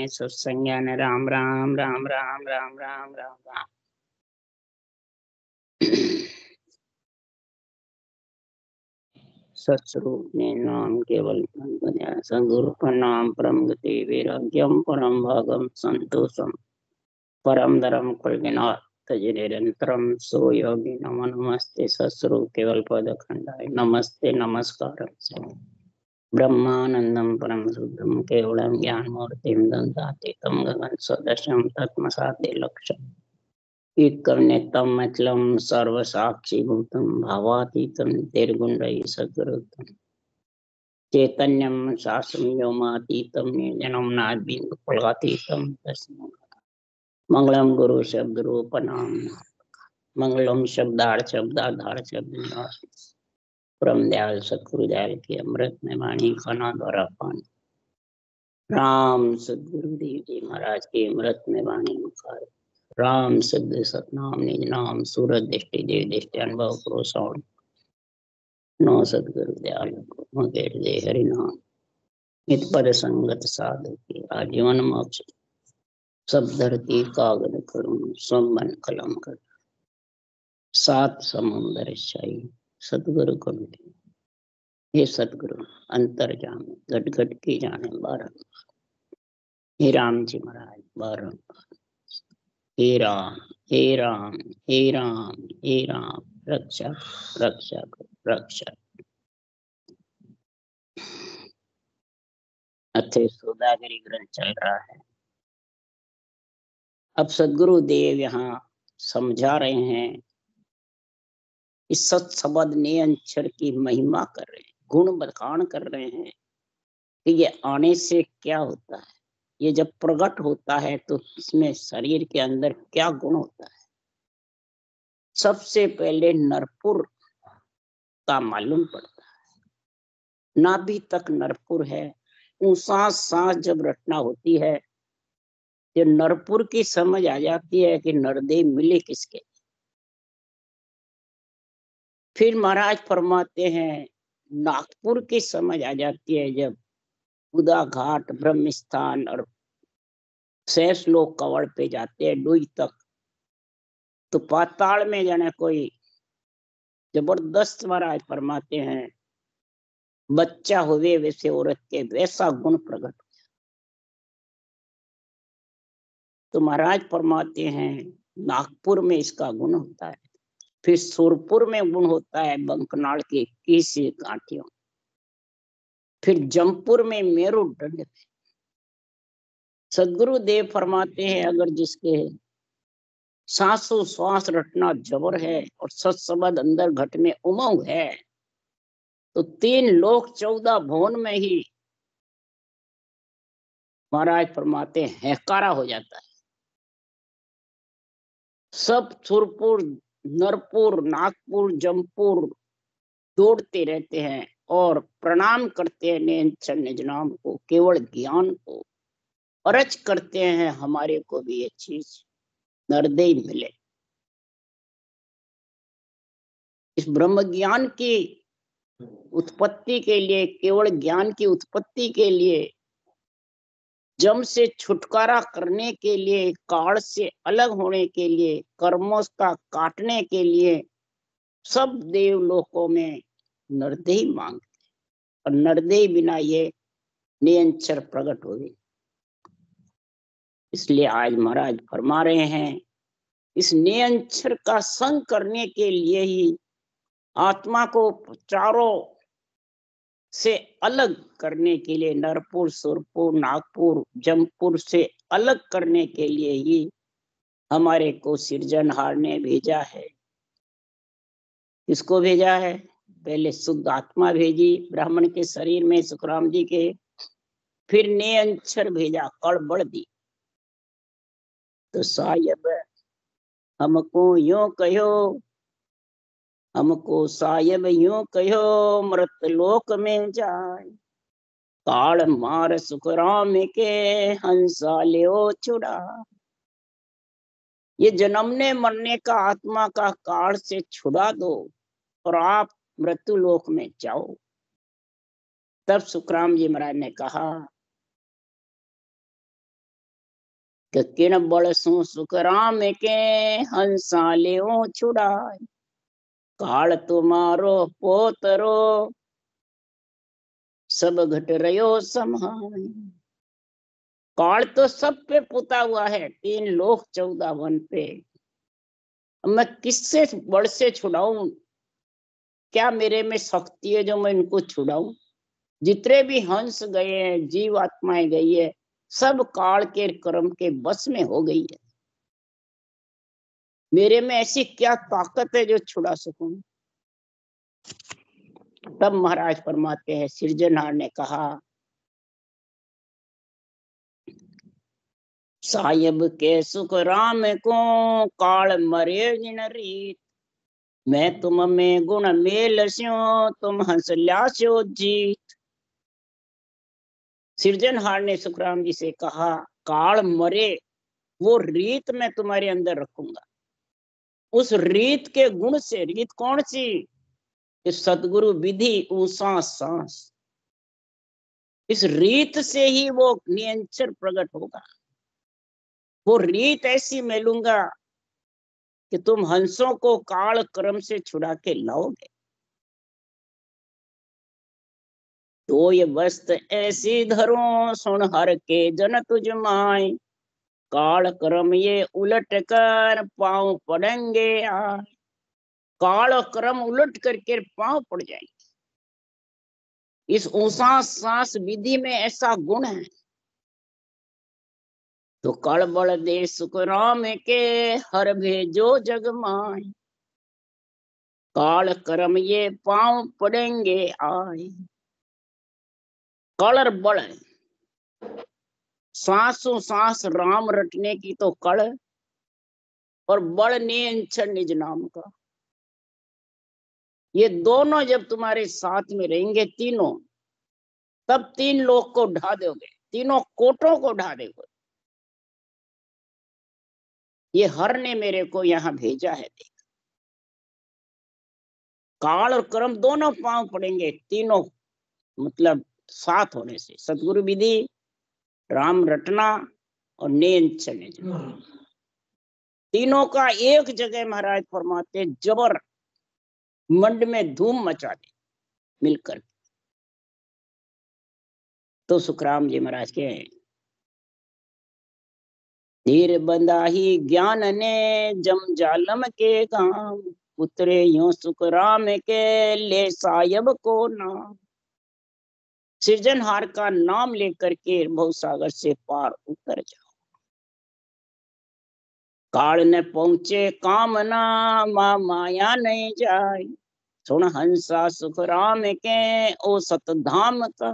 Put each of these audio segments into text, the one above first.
सत्संज्ञान राम राम राम राम राम राम राम राम। सत्स्वरूप ने नाम केवल सदगुरु का नाम परम गति वैराग्यम परम भागम संतोषम परम धर्म कुलनाथ तज निरंतरम सो योगी नमो नमस्ते सत्स्वरूप केवल पद खंडाय नमस्ते नमस्कार ब्रह्मानंदम परम शुद्धम केवलम ज्ञान मूर्तिम दंतातीतम गगन सदृशम तत्मसाते लक्ष्यम एकम मतलम सर्व साक्षी भूतम भावातीतम निर्गुण सदगुरुतम चैतन्यम शासम व्योमातीतम निर्जनम नाद्बिंदु फलातीतम तस्मै मंगलम गुरु शब्द रूप नाम मंगलम शब्दाधार शब्द परम दयाल सतगुरु दयाल की अमृत में वाणी खाना द्वारा पान राम सदगुरुदेव जी महाराज की अमृत में वाणी मुखार राम सिद्ध सतनाम निज नाम सूरत दृष्टि देव दृष्टि अनुभव करो सौण नो सदगुरु दयाल मगेर दे हरि नाम नित पद संगत साधु की आजीवन मोक्ष सब धरती कागज करूं सब मन कलम कर सात समुंदर शाही सतगुरु को मिले। हे सतगुरु अंतर जाने घट घट की जाने बारह हे राम जी महाराज बारह हे राम हे राम हे राम हे राम रक्षा रक्षा रक्षा। अच्छे सौदागरी ग्रंथ चल रहा है। अब सदगुरु देव यहाँ समझा रहे हैं, इस सत्सबद ने अक्षर की महिमा कर रहे हैं, गुण बखान कर रहे हैं कि ये आने से क्या होता है, ये जब प्रकट होता है तो इसमें शरीर के अंदर क्या गुण होता है। सबसे पहले नरपुर का मालूम पड़ता है, नाभि तक नरपुर है। ऊंसा सांस जब रचना होती है तो नरपुर की समझ आ जाती है कि नरदेव मिले किसके। फिर महाराज फरमाते हैं नागपुर की समझ आ जाती है जब उदा घाट ब्रह्म स्थान और शेष लोग कवड़ पे जाते हैं डोई तक, तो पाताल में जाने कोई जबरदस्त महाराज फरमाते हैं बच्चा हुए वैसे औरत के वैसा गुण प्रकट। तो महाराज फरमाते हैं नागपुर में इसका गुण होता है। फिर सुरपुर में गुण होता है बंकनाल के 21 कांटियों। फिर जमपुर में मेरुदंड। सदगुरु देव फरमाते हैं अगर जिसके सांसों श्वास रटना जबर है और सत्सबद अंदर घट में उमंग है तो 3 लोक 14 भुवन में ही महाराज फरमाते हैं हैकारा हो जाता है। सब सुरपुर नरपुर नागपुर जमपुर दौड़ते रहते हैं और प्रणाम करते हैं निज नाम को, केवल ज्ञान को अर्ज करते हैं हमारे को भी ये चीज नरदेव मिले। इस ब्रह्म ज्ञान की उत्पत्ति के लिए, केवल ज्ञान की उत्पत्ति के लिए, जम से छुटकारा करने के लिए, काल से अलग होने के लिए, कर्मों का काटने के लिए सब देवलोकों में नरदेव मांगते और नरदेव बिना ये निरंतर प्रकट हो गई। इसलिए आज महाराज फरमा रहे हैं इस निरंतर का संग करने के लिए ही आत्मा को चारों से अलग करने के लिए, नरपुर सुरपुर नागपुर जमपुर से अलग करने के लिए ही हमारे को सृजनहार ने भेजा है। किसको भेजा है? पहले शुद्ध आत्मा भेजी ब्राह्मण के शरीर में सुखराम जी के, फिर निरंतर भेजा कड़बड़ दी। तो साहिब हमको यूं कहो, हमको साहिब यूं कहो मृत लोक में जाए, काल मार सुखराम के हंसा ले छुड़ा। ये जन्मने मरने का आत्मा का काल से छुड़ा दो और आप मृत्यु लोक में जाओ। तब सुखराम जी महाराज ने कहा कि किन बल सु सुख राम के हंसा ले छुड़ाए। काल तुम्हारो पोतरो सब घट रयो समाय। काल तो सब पे पुता हुआ है, 3 लोक 14 वन पे। मैं किससे बल से छुड़ाऊं? क्या मेरे में शक्ति है जो मैं इनको छुड़ाऊं? जितने भी हंस गए हैं, जीव आत्माएं गई है, सब काल के कर्म के बस में हो गई है। मेरे में ऐसी क्या ताकत है जो छुड़ा सकूं? तब महाराज फरमाते हैं, सृजनहार ने कहा, साहिब के सुख राम को काल मरे जिन रीत। मैं तुम में गुण मेल स्यो तुम हंस ल्यास्यो जीत। सृजनहार ने सुखराम जी से कहा, काल मरे वो रीत मैं तुम्हारे अंदर रखूंगा। उस रीत के गुण से, रीत कौन सी? सतगुरु विधि ऊसा सांस, इस रीत से ही वो निरंतर प्रकट होगा। वो रीत ऐसी मैं लूंगा कि तुम हंसों को काल कर्म से छुड़ा के लाओगे। तो ये वस्त ऐसी धरो सुन हर के जन तुझ माय। काल कर्म ये उलट कर पांव पड़ेंगे आय। काल और कर्म उलट करके पांव पड़ जाएंगे। इस ऊसा सांस विधि में ऐसा गुण है। तो कल बल दे सुख राम के हर भेजो जग माय। काल कर्म ये पांव पड़ेंगे आय। कल और बल, सांसों सांस राम रटने की तो कल, और बल नियंत्रण निज नाम का। ये दोनों जब तुम्हारे साथ में रहेंगे तीनों, तब 3 लोक को ढा दोगे, तीनों कोटों को ढा दोगे। ये हर ने मेरे को यहाँ भेजा है। देख, काल और कर्म दोनों पांव पड़ेंगे, तीनों मतलब साथ होने से। सतगुरु विधि, राम रटना और नैन चले, तीनों का एक जगह महाराज फरमाते जबर मंड में धूम मचा दे मिलकर। तो सुखराम जी महाराज के धीर बंदाही ज्ञान ने जम जालम के काम। उतरे यूं सुखराम के ले सायब को नाम। सृजनहार का नाम लेकर के भवसागर से पार उतर जाओ। काल न पहुंचे कामना माँ माया नहीं जाए। सुन हंसा सुखराम के ओ सतधाम का।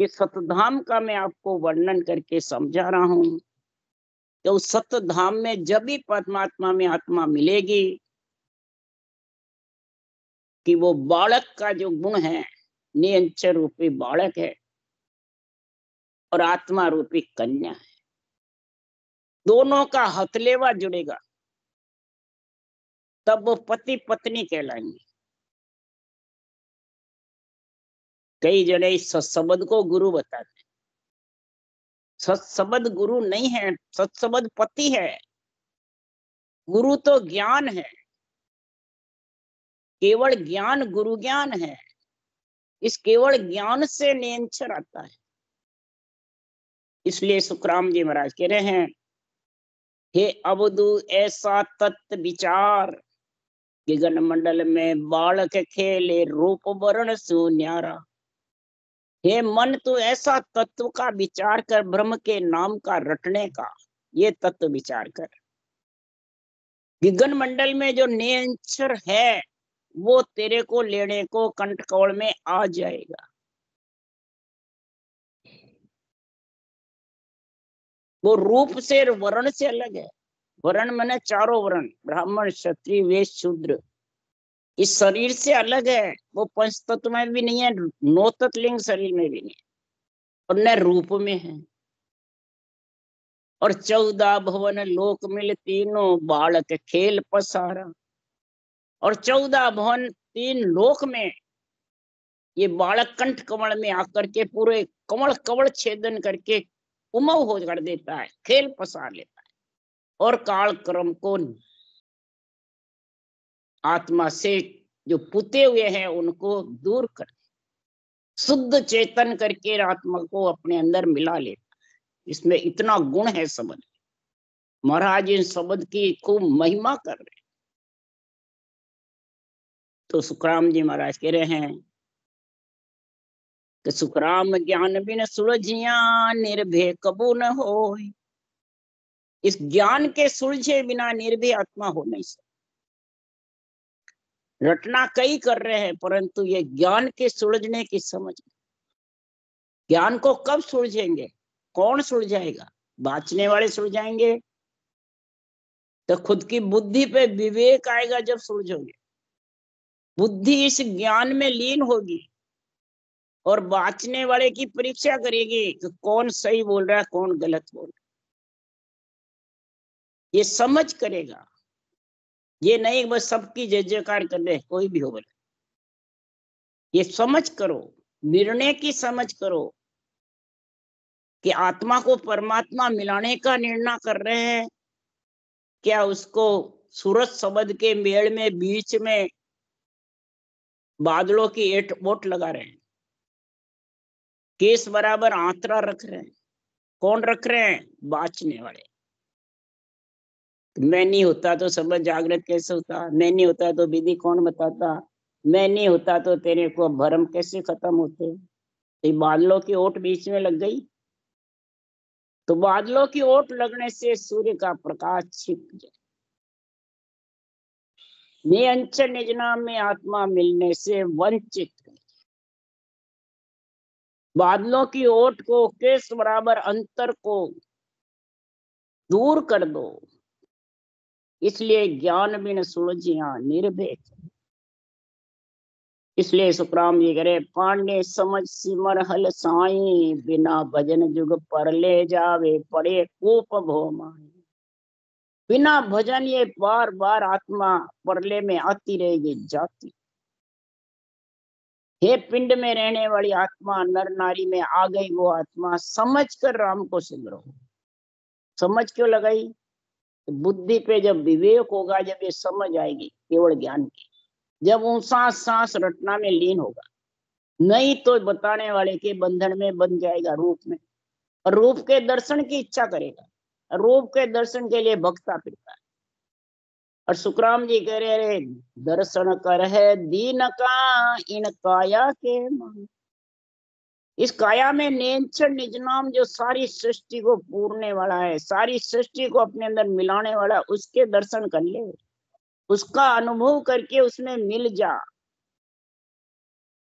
ये सतधाम का मैं आपको वर्णन करके समझा रहा हूं। तो उस सत्य धाम में जब भी परमात्मा में आत्मा मिलेगी कि वो बालक का जो गुण है, निरंतर रूपी बालक है और आत्मा रूपी कन्या है, दोनों का हथलेवा जुड़ेगा, तब वो पति पत्नी कहलाएंगे। कई जने इस सत्सबद को गुरु बताते हैं। सत्सबद गुरु नहीं है, सत्सबद पति है। गुरु तो ज्ञान है, केवल ज्ञान गुरु ज्ञान है। इस केवल ज्ञान से निरंतर आता है। इसलिए सुखराम जी महाराज कह रहे हैं, हे अवधु ऐसा तत्व विचार। गगन मंडल में बालक खेले रूप वर्ण सुन्यारा। हे मन तू ऐसा तत्व का विचार कर, ब्रह्म के नाम का रटने का ये तत्व विचार कर। गगन मंडल में जो निरंतर है वो तेरे को लेने को कंठकौल में आ जाएगा। वो रूप से वर्ण से अलग है। वर्ण माने चारों वर्ण, ब्राह्मण क्षत्रिय वैश्य शूद्र। इस शरीर से अलग है। वो पंच तत्व में भी नहीं है, नौ तत्लिंग शरीर में भी नहीं है, और न रूप में है। और 14 भवन लोक मिल तीनों बालक खेल पसारा। और 14 भवन 3 लोक में ये बालक कंठ कमल में आकर के पूरे कमल कमल छेदन करके उमव हो कर देता है, खेल पसार लेता है और काल कर्म को आत्मा से जो पुते हुए हैं उनको दूर कर शुद्ध चेतन करके आत्मा को अपने अंदर मिला लेता है। इसमें इतना गुण है शब्द। महाराज इन शब्द की खूब महिमा कर रहे हैं। तो सुखराम जी महाराज कह रहे हैं कि सुखराम ज्ञान बिन सुलझिया निर्भय कबू न हो। इस ज्ञान के सुलझे बिना निर्भय आत्मा हो नहीं सकता। रटना कई कर रहे हैं परंतु ये ज्ञान के सुलझने की समझ। ज्ञान को कब सुलझेंगे? कौन सुलझाएगा? बाँचने वाले सुलझाएंगे। तो खुद की बुद्धि पे विवेक आएगा जब सुलझोगे। बुद्धि इस ज्ञान में लीन होगी और बाँचने वाले की परीक्षा करेगी कि कौन सही बोल रहा है कौन गलत बोल रहा है। ये समझ करेगा। ये नहीं बस सबकी जय जयकार कर दे कोई भी हो बोले। ये समझ करो, निर्णय की समझ करो कि आत्मा को परमात्मा मिलाने का निर्णय कर रहे हैं, क्या उसको सूरज शब्द के मेल में बीच में बादलों की एट वोट लगा रहे हैं, केस बराबर आंतरा रख रहे हैं। कौन रख रहे हैं? बाँचने वाले। मैं नहीं होता तो समझ जागृत कैसे होता? मैं नहीं होता तो विधि कौन बताता? मैं नहीं होता तो तेरे को भरम कैसे खत्म होते? तो बादलों की ओट बीच में लग गई तो बादलों की ओट लगने से सूर्य का प्रकाश छिप जाए। नियंच निज नाम में आत्मा मिलने से वंचित। बादलों की ओट को केस बराबर अंतर को दूर कर दो। इसलिए ज्ञान बिन सुलझिया निर्भय। इसलिए सुखराम जी करे पांडे समझ सिमर हल साई बिना भजन जुग पर ले जावे पड़े कूप भोमाई। बिना भजन ये बार बार आत्मा परले में आती रहेगी जाती। हे पिंड में रहने वाली आत्मा नर नारी में आ गई वो आत्मा समझ कर राम को सिमरो। समझ क्यों लगाई? बुद्धि पे जब विवेक होगा, जब ये समझ आएगी केवल ज्ञान की, जब वो सांस सांस रटना में लीन होगा, नहीं तो बताने वाले के बंधन में बन जाएगा रूप में और रूप के दर्शन की इच्छा करेगा। रूप के दर्शन के लिए भक्ता फिरता है। और सुखराम जी कह रहे दर्शन कर है दीन का इन काया के मन। इस काया में नेंचर निज नाम जो सारी सृष्टि को पूरने वाला है, सारी सृष्टि को अपने अंदर मिलाने वाला, उसके दर्शन कर ले, उसका अनुभव करके उसमें मिल जा।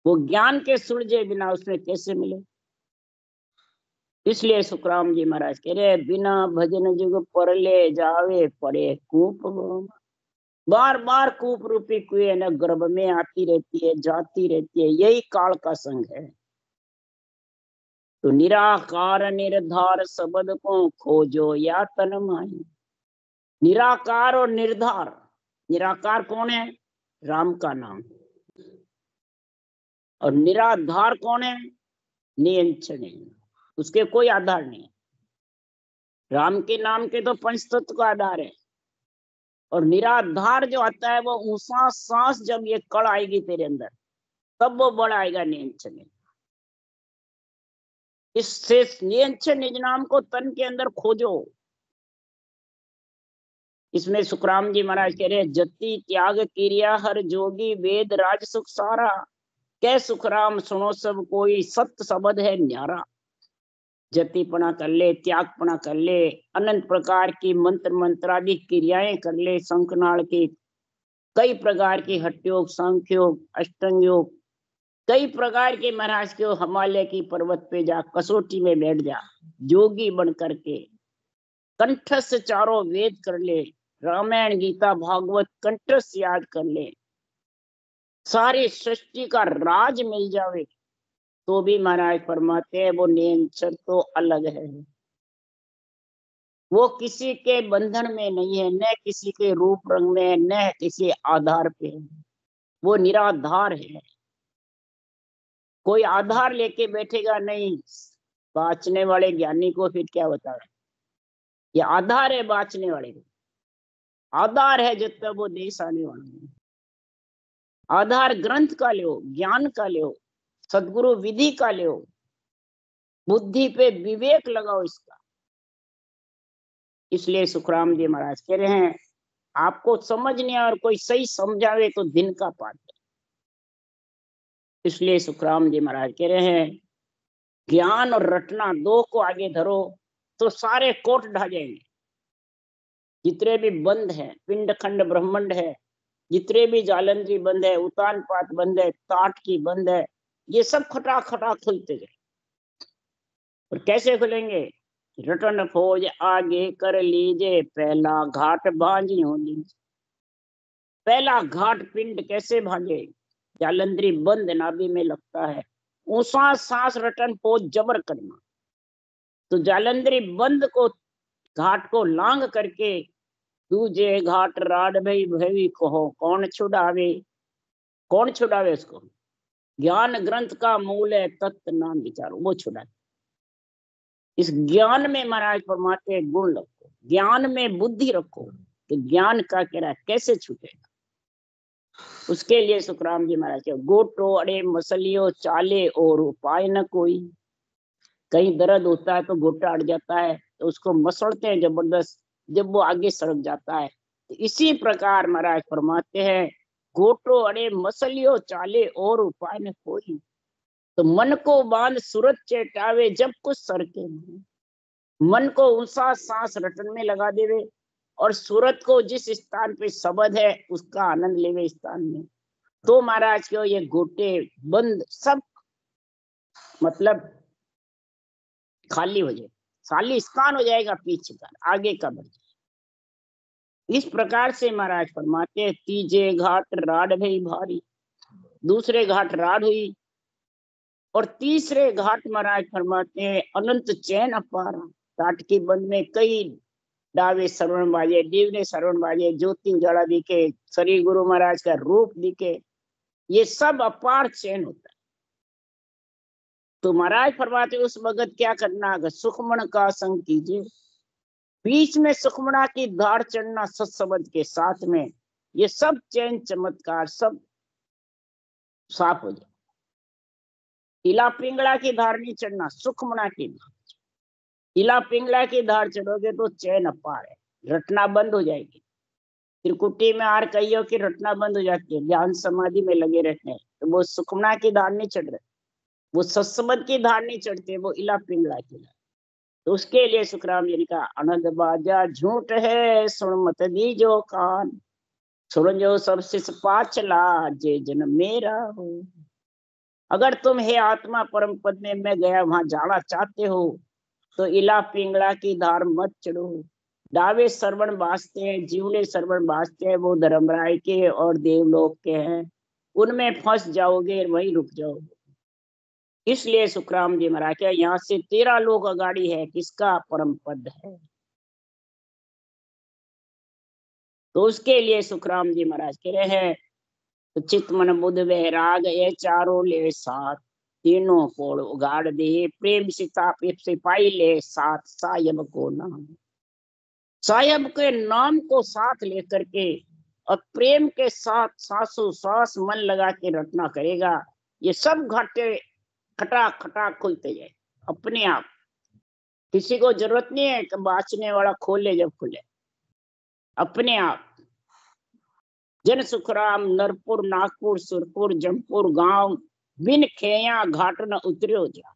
वो ज्ञान के सुलझे बिना उसमें कैसे मिले? इसलिए सुखराम जी महाराज कह रहे बिना भजन जुग पर ले जावे पड़े कूप। बार बार कूप रूपी कुएं न गर्भ में आती रहती है जाती रहती है। यही काल का संग है। तो निराकार निर्धार शब्द को खोजो या तन माही। निराकार और निर्धार। निराकार कौन है? राम का नाम। और निराधार कौन है? नियंचन। उसके कोई आधार नहीं। राम के नाम के तो पंचतत्व का आधार है। और निराधार जो आता है वो ऊंसा सांस जब ये कड़ आएगी तेरे अंदर तब वो बड़ आएगा नियंचन। इससे नियंचन निज नाम को तन के अंदर खोजो। इसमें सुखराम जी महाराज कह रहे जति त्याग क्रिया हर जोगी वेद राज सुख सारा। कै सुखराम सुनो सब कोई सत्य शब्द है न्यारा। जतिपना कर ले, त्यागपना कर ले, अनंत प्रकार की मंत्र मंत्रादि क्रियाएं कर ले, शंखनाल की कई प्रकार की हठयोग सांख्य योग अष्टांग योग कई प्रकार के महाराज के हिमालय की पर्वत पे जा कसौटी में बैठ जा जोगी बन करके कंठस्थ चारों वेद कर ले, रामायण गीता भागवत कंठस्थ याद कर ले, सारी सृष्टि का राज मिल जावे तो भी महाराज फरमाते हैं वो नेचर तो अलग है। वो किसी के बंधन में नहीं है, न किसी के रूप रंग में, न किसी आधार पे है। वो निराधार है। कोई आधार लेके बैठेगा नहीं। बाँचने वाले ज्ञानी को फिर क्या होता है? ये आधार है बाँचने वाले को, आधार है जब तक वो देश आने वाला नहीं। आधार ग्रंथ का लो, ज्ञान का लो, सदगुरु विधि का लो, बुद्धि पे विवेक लगाओ इसका। इसलिए सुखराम जी महाराज कह रहे हैं आपको समझ नहीं और कोई सही समझावे तो दिन का पाठ है। इसलिए सुखराम जी महाराज कह रहे हैं ज्ञान और रटना दो को आगे धरो तो सारे कोट ढा जाएंगे। जितने भी बंद है, पिंड खंड ब्रह्मांड है, जितने भी जालंधरी बंद है, उतान पात बंद है, ताट की बंद है, ये सब खटा खटा खुलते जाए। और कैसे खुलेंगे? रटन फौज आगे कर लीजिए, पहला घाट भांजी हो लीजिए। पहला घाट पिंड कैसे भागे? जालंधरी बंद नाभि में लगता है, ऊंचा सांस रटन फौज जबर करना। तो जालंधरी बंद को घाट को लांग करके दूजे घाट राड भई भई कहो कौन छुड़ावे। कौन छुड़ावे उसको? ज्ञान ग्रंथ का मूल है तत्व नाम विचारो, वो छुड़ाए। इस ज्ञान में महाराज परमात्मा गुण रखो, ज्ञान में बुद्धि रखो कि ज्ञान का क्या कैसे छूटेगा। उसके लिए सुखराम जी महाराज के गोटो अड़े मसलियो चाले और उपाय न कोई। कहीं दर्द होता है तो गोटा अड़ जाता है तो उसको मसलते हैं जबरदस्त, जब वो आगे सड़क जाता है। तो इसी प्रकार महाराज फरमाते हैं गोटो अड़े मसलियो चाले और उपाय न कोई। तो मन को बांध सूरत चेटावे जब कुछ सर के मन को ऊंचा सांस रटन में लगा देवे और सूरत को जिस स्थान पे शब्द है उसका आनंद लेवे स्थान में। तो महाराज क्यों ये गोटे बंद सब मतलब खाली हो जाए, खाली स्थान हो जाएगा, पीछे का आगे का बढ़ जाए। इस प्रकार से महाराज फरमाते तीजे घाट राड भई भारी। दूसरे घाट राड हुई और तीसरे घाट महाराज फरमाते हैं अनंत चैन अपारा। घाट की बंद में कई डावे श्रवण बाजे, दीवने श्रवण बाजे, ज्योति उजाला दिखे, श्री गुरु महाराज का रूप दिखे, ये सब अपार चैन होता है। तो महाराज फरमाते उस वक्त क्या करना? अगर सुखमण का संग कीजिए, बीच में सुखमणा की धार चढ़ना सत्सबद के साथ में, ये सब चैन चमत्कार सब साफ हो जाए। इला पिंगला की धार नहीं चढ़ना, सुखमणा की धार। इला पिंगला की धार चढ़ोगे तो चैन अपार है, रटना बंद हो जाएगी। त्रिकुटी में आर कहियो कि रटना बंद हो जाती है, ध्यान समाधि में लगे रहते हैं, तो वो सुखमणा की धार नहीं चढ़ रहे, वो सत्सबद की धार नहीं चढ़ते, वो इला पिंगला की धार। तो उसके लिए सुखराम जी ने कहा अनंत बाजा झूठ है सुन मत दीजो कान, सुन जो सब शिष पाचला जे जन मेरा हो। अगर तुम हे आत्मा परम पद में मैं गया वहां जाना चाहते हो तो इला पिंगला की धार मत चढ़ो। दावे श्रवण बाजते हैं, जीवने श्रवण बाजते हैं, वो धर्मराय के और देवलोक के हैं, उनमें फंस जाओगे, वहीं रुक जाओगे। इसलिए सुखराम जी महाराज के यहाँ से 13 लोग अगाड़ी है, किसका? परम पद है। तो उसके लिए सुखराम जी महाराज कह रहे हैं तो चित मन बुद्ध वैराग ये चारों ले साथ, तीनों कोड़ उगाड़ दे, प्रेम सीता सिपाही ले साथ, सायब को नाम। सायब के नाम को साथ लेकर के और प्रेम के साथ सांसों सांस मन लगा के रटना करेगा, ये सब घाटे खटा खटा खुलते जाए अपने आप। किसी को जरूरत नहीं है कि बाँचने वाला खोले, जब खुले अपने आप। जन सुखराम नरपुर नागपुर सुरपुर जमपुर गांव बिन खेया घाट न उतरियो जा।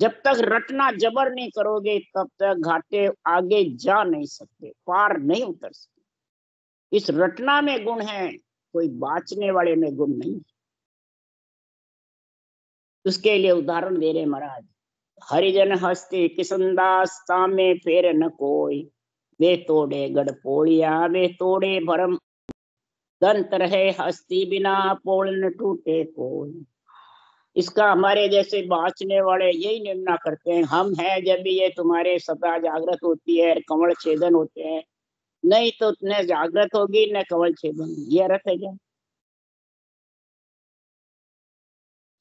जब तक रटना जबर नहीं करोगे तब तक घाटे आगे जा नहीं सकते, पार नहीं उतर सकते। इस रटना में गुण है, कोई बाँचने वाले में गुण नहीं। उसके लिए उदाहरण दे रहे महाराज, हरिजन हस्ते किसनदास तामे फेर न कोई, वे तोड़े गढ़ पोड़िया वे तोड़े भरम, दंत रहे हस्ती बिना पोल न टूटे कोई। इसका हमारे जैसे बाँचने वाले यही निर्णय करते हैं, हम हैं जब भी ये तुम्हारे सदा जागृत होती है, कमल छेदन होते हैं, नहीं तो न जागृत होगी न कमल छेदन। ये अर्थ है क्या?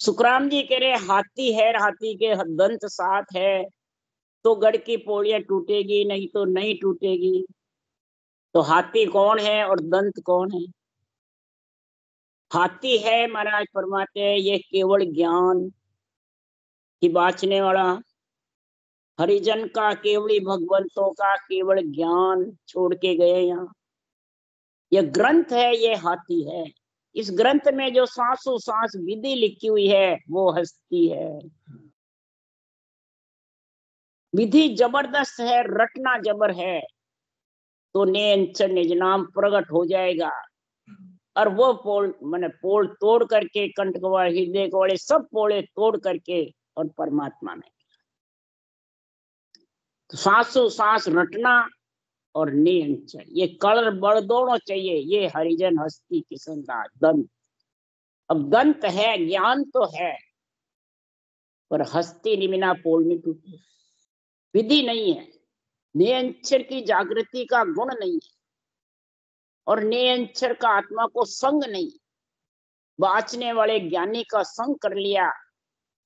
सुखराम जी कह रहे हाथी है, हाथी के दंत 7 है, तो गढ़ की पौड़ियां टूटेगी, नहीं तो नहीं टूटेगी। तो हाथी कौन है और दंत कौन है? हाथी है महाराज फरमाते हैं ये केवल ज्ञान की बाँचने वाला, हरिजन का केवली भगवंतों का केवल ज्ञान छोड़ के गए यहाँ। यह ग्रंथ है, ये हाथी है। इस ग्रंथ में जो सांसों सांस विधि लिखी हुई है वो हस्ती है। विधि जबरदस्त है, रटना जबर है, तो निज नाम प्रकट हो जाएगा। और वो पोल मैंने पोल तोड़ करके कंठ वाले हृदय वाले सब पोले तोड़ करके और परमात्मा में तो सांसों सांस रटना और नियंत्रण, ये कलर बड़ दोनों चाहिए। ये हरिजन हस्ती किशन दास दंत। अब दंत है, ज्ञान तो है, पर हस्ती निमिना पोल नहीं टूटी। विधि नहीं है, नियंत्रण की जागृति का गुण नहीं है, और नियंत्रण का आत्मा को संग नहीं। बाँचने वाले ज्ञानी का संग कर लिया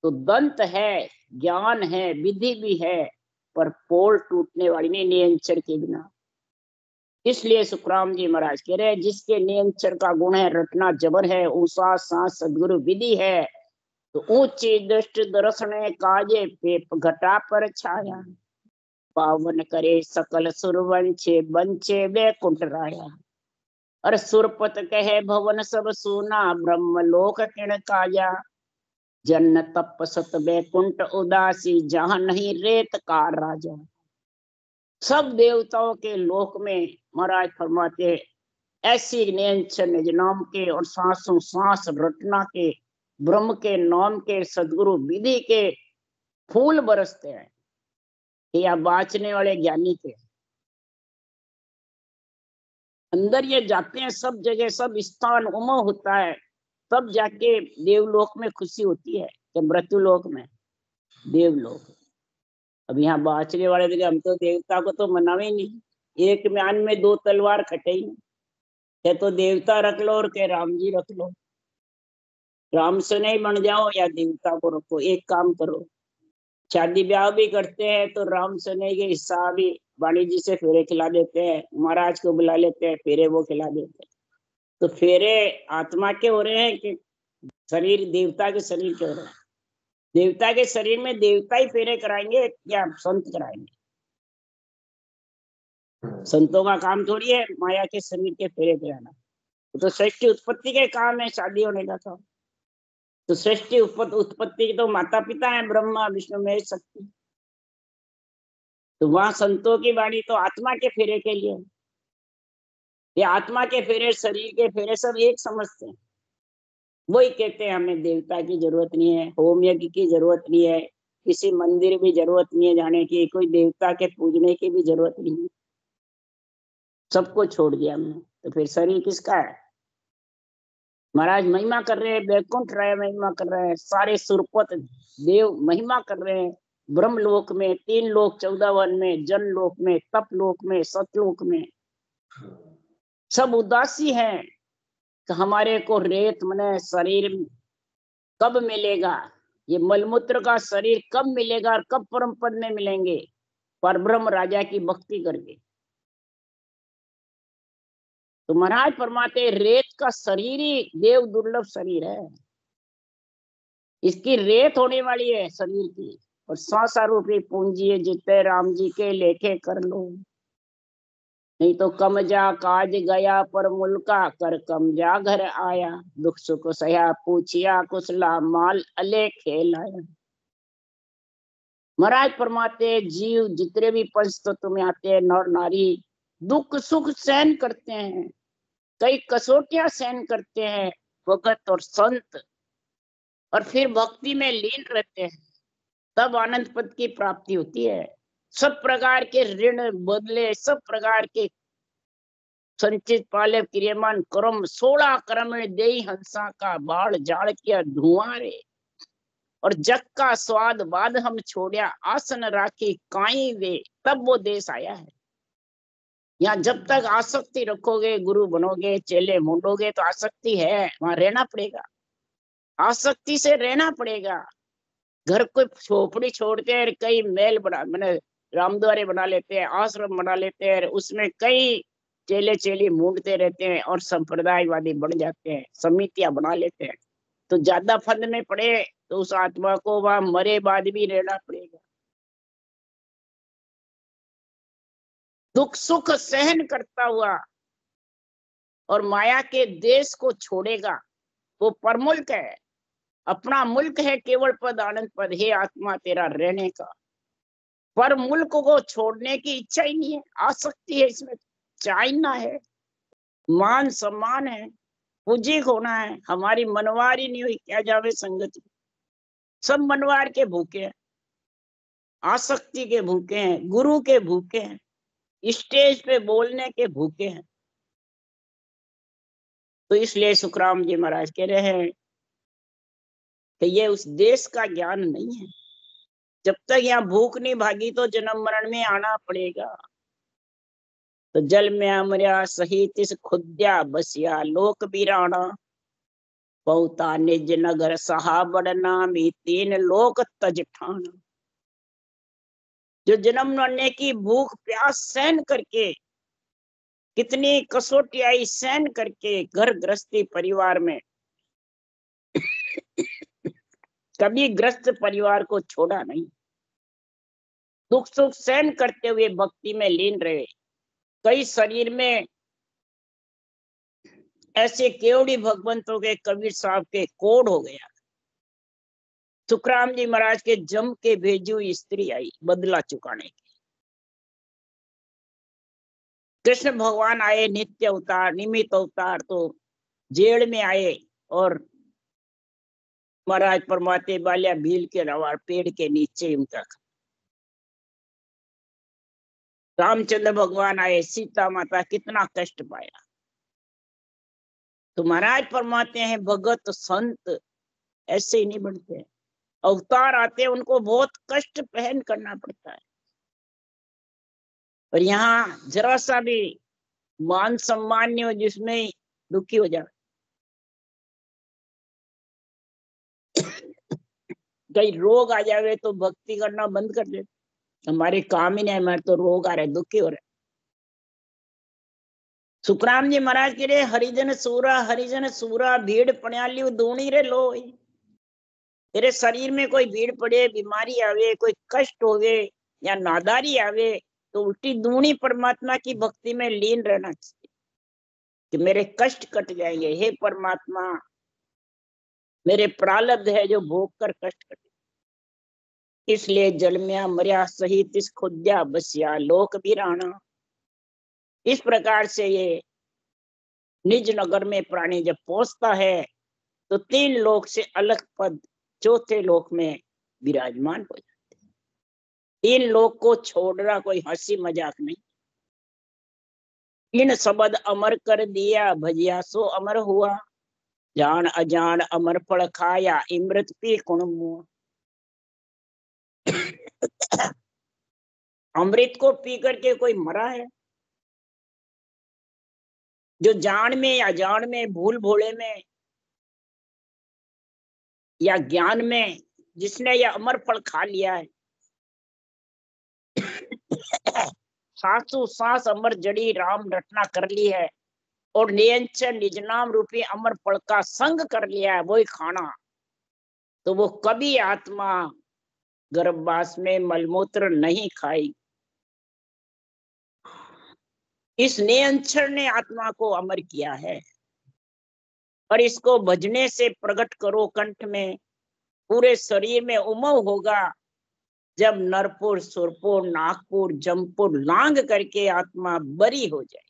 तो दंत है, ज्ञान है, विधि भी है, पर पोल टूटने वाली नहीं नियंत्रण के बिना। इसलिए सुखराम जी महाराज कह रहे हैं जिसके नियंत्रण का गुण है, रटना जबर है, ऊषा सांस सदगुरु विधि है, तो ऊंची दृष्टि दर्शन काजे पेप घटा पर छाया, पावन करे सकल सुरवंशे बंचे बैकुंठ राया। और सुरपत कहे भवन सब सुना, ब्रह्म लोक किण काया, जन्न तप सत बैकुंठ उदासी, जहां नहीं रेत का राजा। सब देवताओं के लोक में महाराज फरमाते ऐसी नियंत्रण निज नाम के और सांसों सांस रटना के ब्रह्म के नाम के सदगुरु विधि के फूल बरसते हैं, या बाँचने वाले ज्ञानी के अंदर ये जाते हैं। सब जगह सब स्थान उमो होता है, तब जाके देवलोक में खुशी होती है कि मृत्युलोक में देवलोक। अब यहाँ बाँचने वाले देखिए, हम तो देवता को तो मनावे ही नहीं। एक म्यान में 2 तलवार खटे ही नहीं, या तो देवता रख लो और के राम जी रख लो। राम से नहीं बन जाओ या देवता को रखो, एक काम करो। शादी ब्याह भी करते हैं तो राम सने के हिस्सा भी वाणी जी से फेरे खिला देते हैं, महाराज को बुला लेते हैं, फेरे वो खिला देते हैं। तो फेरे आत्मा के हो रहे हैं कि शरीर देवता के शरीर के हो रहे हैं? देवता के शरीर में देवता ही फेरे कराएंगे या संत कराएंगे? संतों का काम थोड़ी है माया के शरीर के फेरे कराना। तो सृष्टि उत्पत्ति के काम है, शादी होने का काम। तो सृष्टि उत्पत्ति के तो माता पिता है ब्रह्मा विष्णु महेश शक्ति। तो वहां संतों की वाणी तो आत्मा के फेरे के लिए, ये आत्मा के फेरे शरीर के फेरे सब एक समझते हैं। वही कहते हैं हमें देवता की जरूरत नहीं है, होम यज्ञ की जरूरत नहीं है, किसी मंदिर भी जरूरत नहीं है जाने की, कोई देवता के पूजने की भी जरूरत नहीं है, सबको छोड़ दिया हमने। तो फिर शरीर किसका है? महाराज महिमा कर रहे हैं, बैकुंठ राय महिमा कर रहे हैं, सारे सुरपत देव महिमा कर रहे हैं। ब्रह्मलोक में 3 लोक 14 वन में, जन लोक में, तप लोक में, सतलोक में सब उदासी हैं कि हमारे को रेत मने शरीर कब मिलेगा, ये मलमूत्र का शरीर कब मिलेगा और कब परम पद में मिलेंगे? पर ब्रह्म राजा की भक्ति करके। तो महाराज फरमाते रेत का शरीर ही देव दुर्लभ शरीर है, इसकी रेत होने वाली है शरीर की। और संसार रूपी पूंजी है, जितने राम जी के लेखे कर लो, नहीं तो कम जा काज गया पर मुल्का, कर कम जा घर आया, दुख सुख सया पूछिया कुशला, माल अले खेल आया। महाराज फरमाते जीव जितने भी पंच तत्व में आते हैं, नर नारी दुख सुख सहन करते हैं, कई कसौटियां सहन करते हैं भगत और संत, और फिर भक्ति में लीन रहते हैं, तब आनंद पद की प्राप्ति होती है। सब प्रकार के ऋण बदले, सब प्रकार के संचित पाले क्रियमान कर्म 16 कर्म दे हंसा का बाढ़ जाड़ किया धुआं रे, और जग का स्वाद बाद हम छोड़िया, आसन राखी काई वे, तब वो देश आया है। यहाँ जब तक आसक्ति रखोगे, गुरु बनोगे, चेले मूंडोगे, तो आसक्ति है, वहां रहना पड़ेगा। आसक्ति से रहना पड़ेगा। घर को झोपड़ी छोड़ते हैं, कई महल बना, मैंने रामद्वारे बना लेते हैं, आश्रम बना लेते हैं, उसमें कई चेले चेली मूंढते रहते हैं और संप्रदायवादी बन जाते हैं, समितियां बना लेते हैं। तो ज्यादा फंद में पड़े तो उस आत्मा को वहां मरे बाद भी रहना पड़ेगा। दुख सुख सहन करता हुआ और माया के देश को छोड़ेगा, वो परमुल्क है। अपना मुल्क है केवल पद आनंद पद, हे आत्मा तेरा रहने का। पर मुल्क को छोड़ने की इच्छा ही नहीं है, आसक्ति है इसमें, चाहना है, मान सम्मान है, पूजिक होना है। हमारी मनवार ही नहीं हुई, क्या जावे संगति। सब मनवार के भूखे हैं, आसक्ति के भूखे हैं, गुरु के भूखे हैं, स्टेज पे बोलने के भूखे हैं। तो इसलिए सुखराम जी महाराज कह रहे हैं कि ये उस देश का ज्ञान नहीं है। जब तक यहाँ भूख नहीं भागी तो जन्म मरण में आना पड़ेगा। तो जल में अमरिया सहित इस खुद्या बसिया लोक बिराना, बहुता निज नगर सहा बड़ना में तीन लोक तज ठाना। जो जन्म मरने की भूख प्यास सहन करके, कितनी कसौटी आई सहन करके, घर गृहस्थी परिवार में कभी ग्रस्त परिवार को छोड़ा नहीं, दुख सुख सहन करते हुए भक्ति में लीन रहे। कई शरीर में ऐसे केवड़ी भगवंतों के, कबीर साहब के कोड हो गया। सुखराम जी महाराज के जम के भेजी हुई स्त्री आई बदला चुकाने की। कृष्ण भगवान आए नित्य अवतार, निमित्त अवतार, तो जेल में आए और महाराज परमाते बाल्या भील के रवार पेड़ के नीचे उनका। रामचंद्र भगवान आए, सीता माता कितना कष्ट पाया। तो महाराज फरमाते हैं भगत संत ऐसे ही नहीं बनते, अवतार आते हैं उनको बहुत कष्ट सहन करना पड़ता है। और यहाँ जरा सा भी मान सम्मान नहीं हो जिसमें दुखी हो जाए। कई रोग आ जावे तो भक्ति करना बंद कर देते, हमारे काम ही नहीं, हमारे तो रोग आ रहे, दुखी हो रहे। सुखराम जी महाराज के रे हरिजन सूरा भीड़ पण्याली दूणी रे लो। तेरे शरीर में कोई भीड़ पड़े, बीमारी आवे, कोई कष्ट होवे या नादारी आवे तो उल्टी दूणी परमात्मा की भक्ति में लीन रहना चाहिए कि मेरे कष्ट कट जाएंगे। हे परमात्मा, मेरे प्रारब्ध है जो भोग कर कष्ट कटे। इसलिए जलम्या मर्या सहित इस खुद्या बसिया लोक बिराना। इस प्रकार से ये निज नगर में प्राणी जब पहुंचता है तो तीन लोक से अलग पद चौथे लोक में विराजमान हो जाते हैं। तीन लोक को छोड़ना कोई हंसी मजाक नहीं। इन शब्द अमर कर दिया, भजिया सो अमर हुआ, जान अजान अमर फल खाया, इमृत पी कुण मुआ। अमृत को पी करके कोई मरा है? जो जान में या जान में, भूल भोले में या ज्ञान में जिसने यह अमर फल खा लिया है, सासु सांस अमर जड़ी राम रटना कर ली है और नियंचन निज नाम रूपी अमर फल का संग कर लिया है, वही खाना, तो वो कभी आत्मा गर्भवास में मलमूत्र नहीं खाई। इस नियंत्रण ने आत्मा को अमर किया है। और इसको भजने से प्रकट करो कंठ में, पूरे शरीर में उमंग होगा। जब नरपुर सुरपुर नागपुर जमपुर लांग करके आत्मा बरी हो जाए।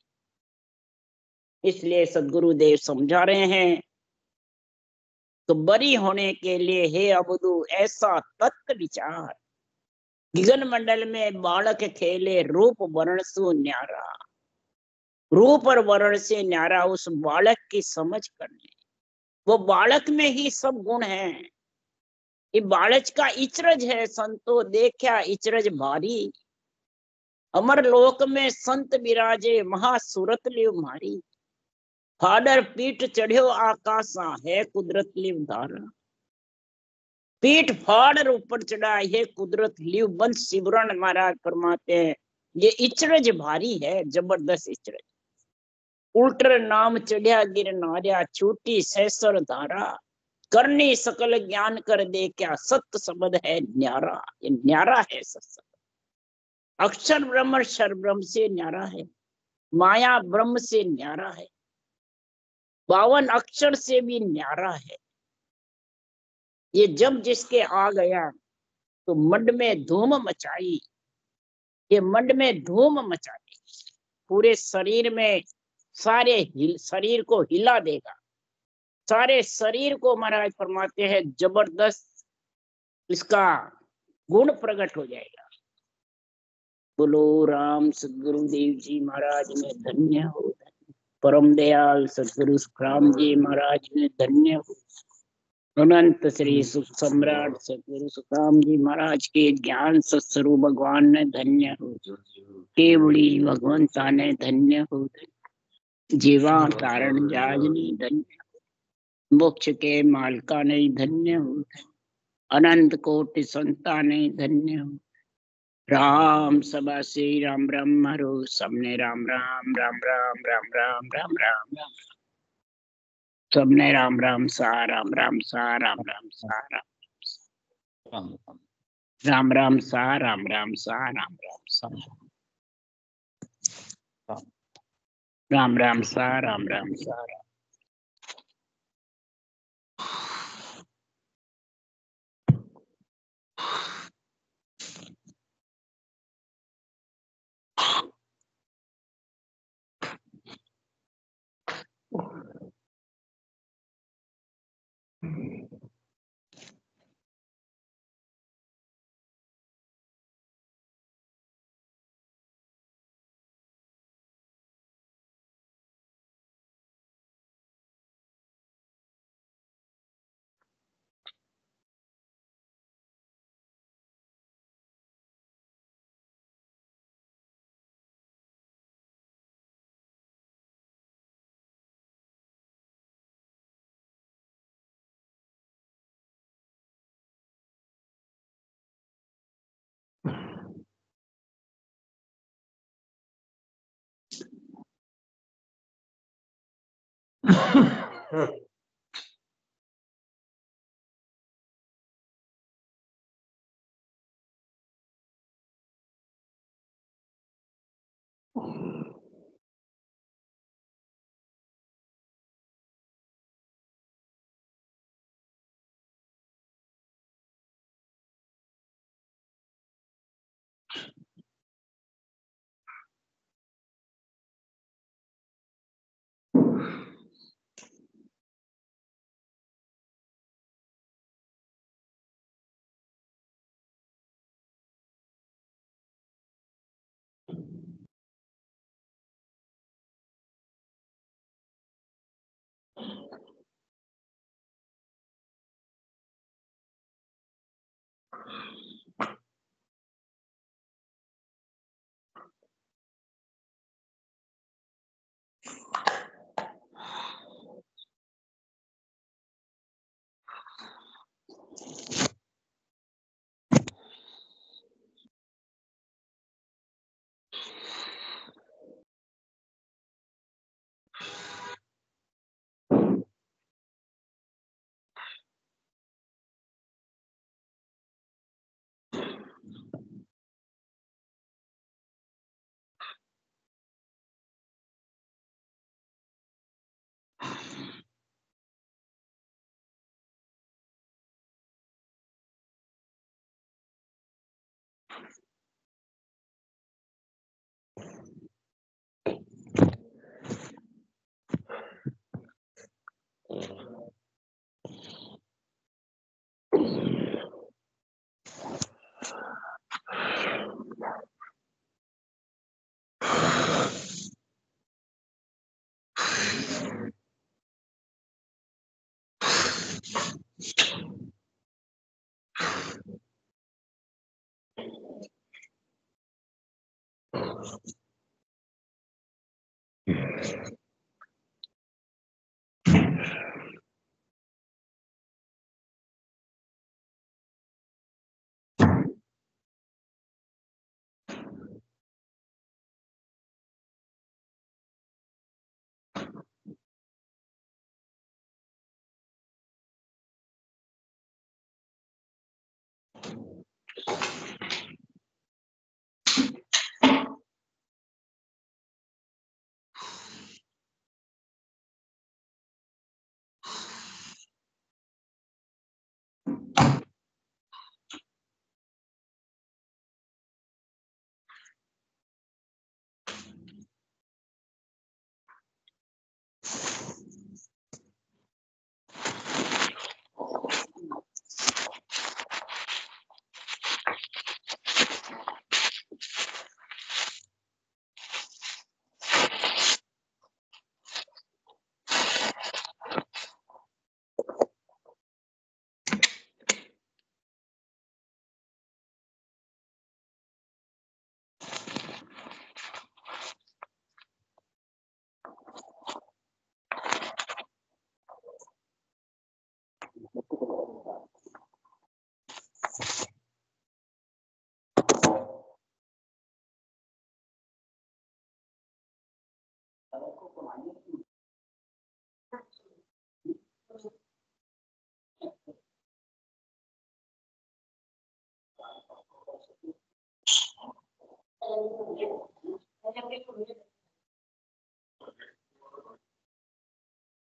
इसलिए सदगुरुदेव समझा रहे हैं तो बरी होने के लिए हे अबदू ऐसा तत्व विचार, गगन मंडल में बालक खेले रूप वर्ण सु न्यारा। रूप और वर्ण से न्यारा उस बालक की समझ कर ले। वो बालक में ही सब गुण है। ये बालक का इचरज है, संतो देखा इचरज भारी। अमर लोक में संत विराजे महासुरत लियो मारी। फाडर पीठ चढ़ियो आकाशा है कुदरत लिव धारा। पीठ फाड़ ऊपर चढ़ा है कुदरत लिव बंस सिमरन महाराज फरमाते हैं ये इचरज भारी है जबरदस्त इचरज। उल्टर नाम चढ़िया गिर नार्या छूटी सैसर धारा। करनी सकल ज्ञान कर दे क्या सत्य शब्द है न्यारा। ये न्यारा है सत्य। अक्षर ब्रह्म शर ब्रह्म से न्यारा है। माया ब्रह्म से न्यारा है। 52 अक्षर से भी न्यारा है। ये जब जिसके आ गया तो मंड में धूम मचाई। ये मंड में धूम मचाई पूरे शरीर में सारे शरीर को हिला देगा। सारे शरीर को महाराज फरमाते हैं जबरदस्त इसका गुण प्रकट हो जाएगा। बोलो राम सदगुरुदेव जी महाराज में धन्य हो। परम दयाल सदगुरु राम जी महाराज में धन्य हो। अनंत श्री सुख सम्राट सदगुरु सुखराम जी महाराज के ज्ञान सत्स्वरूप भगवान ने धन्य हो। केवड़ी भगवंता ने धन्य हो। जीवा तारण जाजनी धन्य। मोक्ष के मालका ने धन्य हो। अनंत कोटि संता ने धन्य हो। राम सभा से राम राम हरो सबने राम राम राम राम राम राम राम राम राम सबने राम राम सा राम राम सा राम राम सा राम राम राम सा राम राम सा राम राम सा राम राम सा राम राम सा राम।